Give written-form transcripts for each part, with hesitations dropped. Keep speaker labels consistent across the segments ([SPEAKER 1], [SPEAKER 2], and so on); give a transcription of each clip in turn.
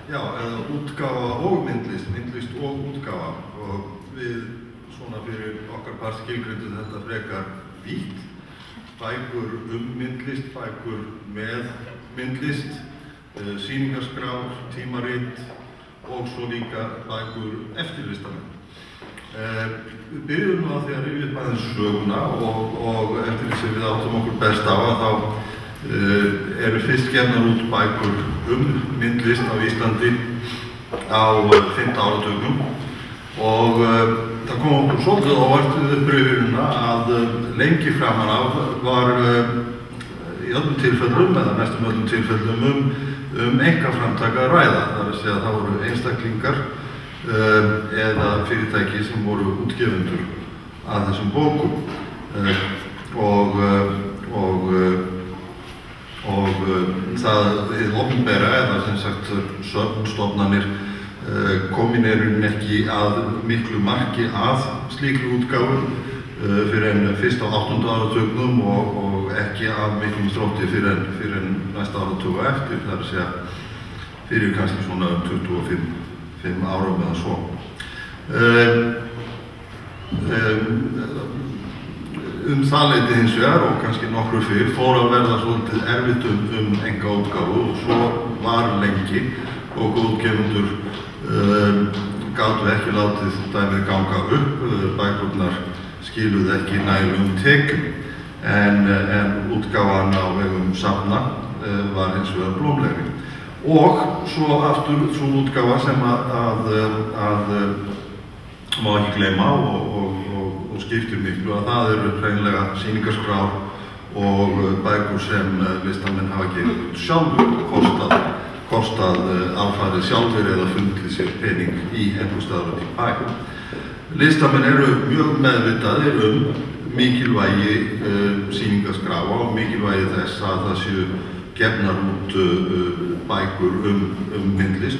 [SPEAKER 1] Já, eða útgáfa og myndlist og útgáfa, og við svona fyrir okkar part skilgreindu þetta frekar vítt, bækur myndlist, bækur með myndlist, sýningarskrár, tímarit og svo líka bækur eftir listamenn. Við byrjum nú á því að rifja upp aðeins söguna og eftir því sem við áttum okkur best á að þá eru fyrst gefnar út bækur myndlist á Íslandi á 5. áratugnum og það kom okkur svolítið óvart við upprifjunina að lengi framan af var í öllum tilfellum, eða næstum öllum tilfellum einkaframtak að ræða. Það er að segja að það voru einstaklingar eða fyrirtæki sem voru útgefendur að þessum bókum og það hið opinbera eða sem sagt söfnstofnanir kominerun ekki að miklu marki að slíkri útgáfu fyrir en fyrst á 8. áratugnum og ekki að miklum þrótti fyrir en næsta áratuga eftir, það er að segja fyrir kannski svona 25 árum eða svo. Það leyti hins vegar og kannski nokkru fyrr fór að verða svolítið erfitt einkaútgáfu og svo var lengi og útgefendur gátu ekki látið dæmið ganga upp, bækurnar skiluðu ekki nægilegum tekjum en útgáfan á vegum safna var hins vegar blómlegri. Og svo aftur svo útgáfa sem að má ekki gleyma og skiptir miklu að það eru hreinlega sýningarskrár og bækur sem listamenn hafa gefið sjálfur kostað alfarið sjálfur eða fundið sér pening í einhvers staðar út í bæ. Listamenn eru mjög meðvitaðir mikilvægi sýningarskráa og mikilvægi þess að það séu gefnar út bækur myndlist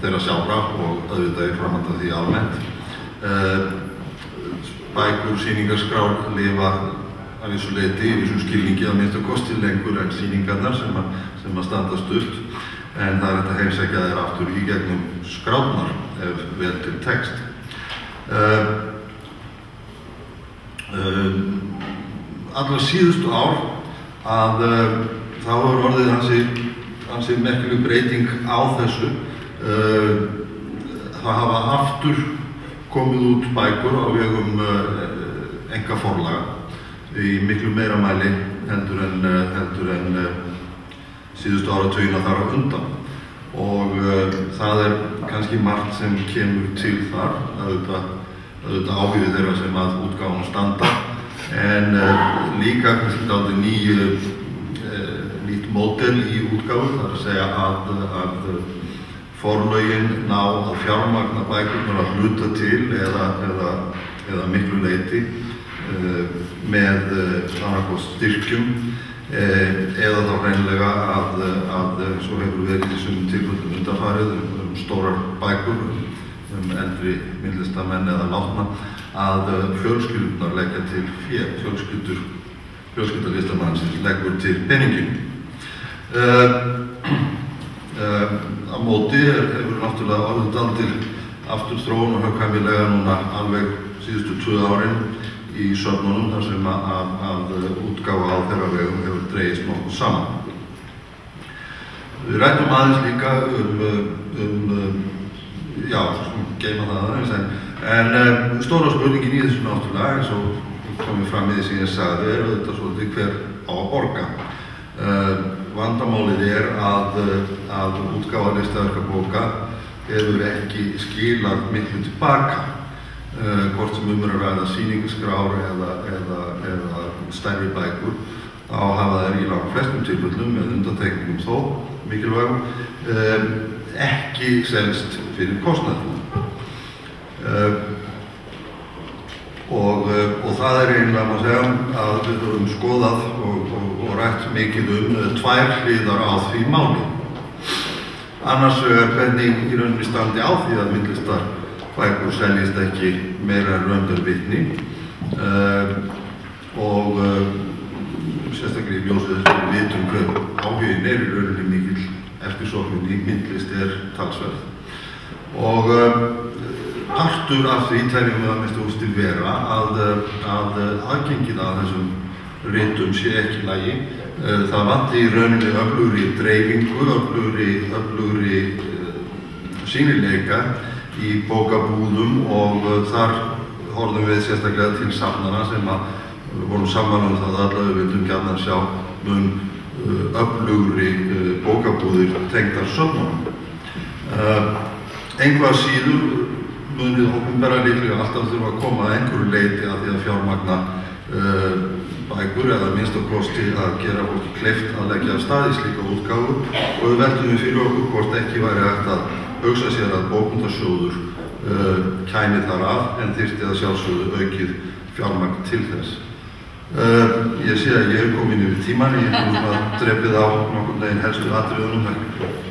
[SPEAKER 1] þeirra sjálfra og auðvitað í framhald af því almennt. Bækur, sýningarskrár lifa af þessu leyti í þessum skilningi að minnsta kosti lengur en sýningarnar sem að standa stutt, en það er hægt að heimsækja þær aftur í gegnum skrárnar ef vel til text. Allra síðustu ár að þá hefur orðið ansi merkileg breyting á þessu. Það hafa aftur komið út bækur á vegum einkaforlaga í miklu meira mæli heldur en síðustu áratugina þar á undan og það er kannski margt sem kemur til þar, auðvitað áhugi þeirra sem að útgáfum standa en líka kannski dálítið nýtt módel í útgáfu, það er að segja að forlögin ná að fjármagna bækurnar að hluta til eða miklu leyti með annarkost styrkjum eða þá hreinlega að svo hefur verið í þessum tilfellum undanfarið stórar bækur eldri myndlistamenn eða látna að fjölskyldunar leggja til fé, fjölskyldalistamannsins leggur til peningin. Á móti hefur náttúrulega orðið dálítil aftur þróun og hagkvæmilega núna alveg síðustu 2 árin í söfnunum þar sem að útgáfa á þeirra vegum hefur dregist nokkuð saman. Við ræddum aðeins líka geyma það aðeins en stóra spurningin í þessu náttúrulega eins og komið fram í því sem ég sagði er auðvitað svolítið hver á að borga. Vandamálið er að útgáfa listaverkabóka hefur ekki skilað miklu tilbaka, hvort sem er að ræða sýningarskrár eða stærri bækur, þá hafa þær í langflestum tilfellum, með undantekningum þó mikilvægum, ekki selst fyrir kostnaði. Og það er eiginlega má segja að við höfum skoðað og rætt mikið 2 hliðar á því máli. Annars vegar hvernig í rauninni standi á því að myndlistarbækur seljist ekki meira en raun ber vitni og sérstaklega í ljósi þess að við vitum hver áhuginn er í rauninni mikill eftirsóknin í myndlist talsverð. Og partur af því teljum við að minnsta kosti vera að aðgengið að þessum ritum sé ekki í lagi. Það vanti í rauninni öflugri dreifingu, öflugri sýnileika í bókabúðum og þar horfðum við sérstaklega til safnara sem vorum sammála það að alla vildum gjarnan sjá mun öflugri bókabúðir tengdar söfnunum. Engu að síður mun hið opinbera líklega alltaf þurfa að koma að einhverju leyti að því að fjármagna bækur eða minnst á kosti að gera fólki kleift að leggja af stað í slíka útgáfu og við veltum við fyrir okkur hvort ekki væri hægt að hugsa sér að bókmenntasjóður kæmi þar að en þyrfti að sjálfsögðu aukið fjármagn til þess. Ég sé að ég komin yfir tímann, ég drepið á nokkurn veginn helstu atriðunum.